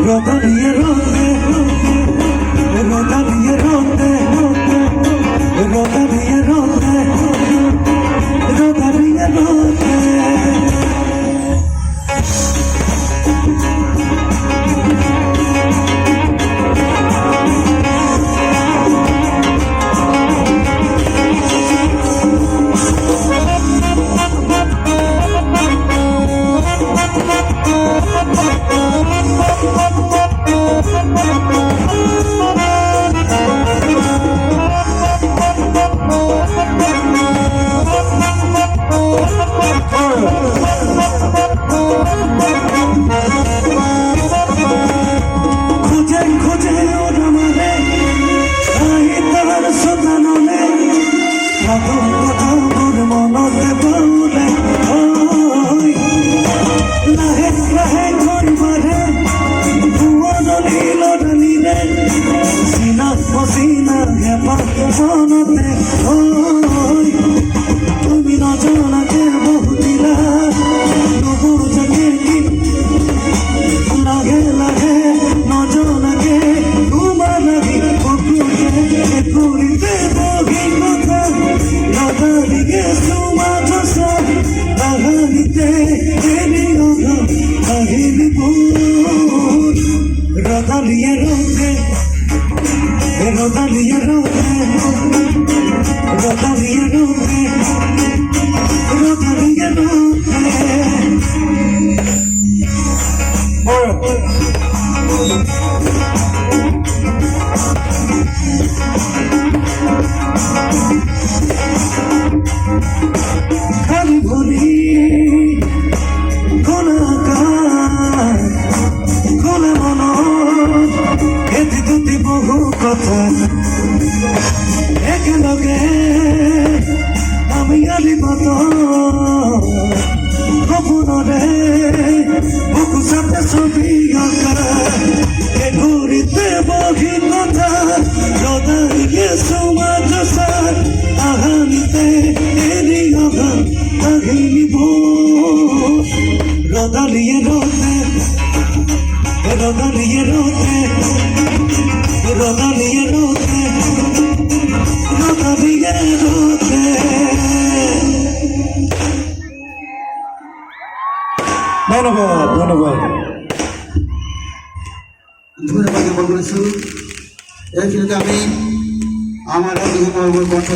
রোদালিয়ে রোদে রোদালিয়ে রোদে রোদালিয়ে রোদে রোদালিয়ে রোদে তুমি নজনাকে বহুদিলা তবু জাগে লাগে লাগে নজনাকে তোমার লাগি পকুতে করিতে বগি কথা রদালিকে সুমাজ বাগানিতে এলি অঘা আহিলি ভোর রদালিয়ে রোদে রদালিয়ে রোদে রদালিয়ে রোদে রদালিয়ে রোদে খালি ভরি কোনাকার কোলে মন এতে দুটি বহু কথা একেলগে আমি আলিবত সপোনরে বুকু সাথে ছবি আঁকা এ ঘুরিতে বহি কথা রদালিয়ে সমাজ সার আহানিতে এলি অঘা কাহিনী ভোর রদালিয়ে রোদে রদালিয়ে রোদে রদালিয়ে রোদে রদালিয়ে রোদে। ধন্যবাদ ধন্যবাদ ধন্যবাদ বলছো এই আমি আমার কণ্ঠ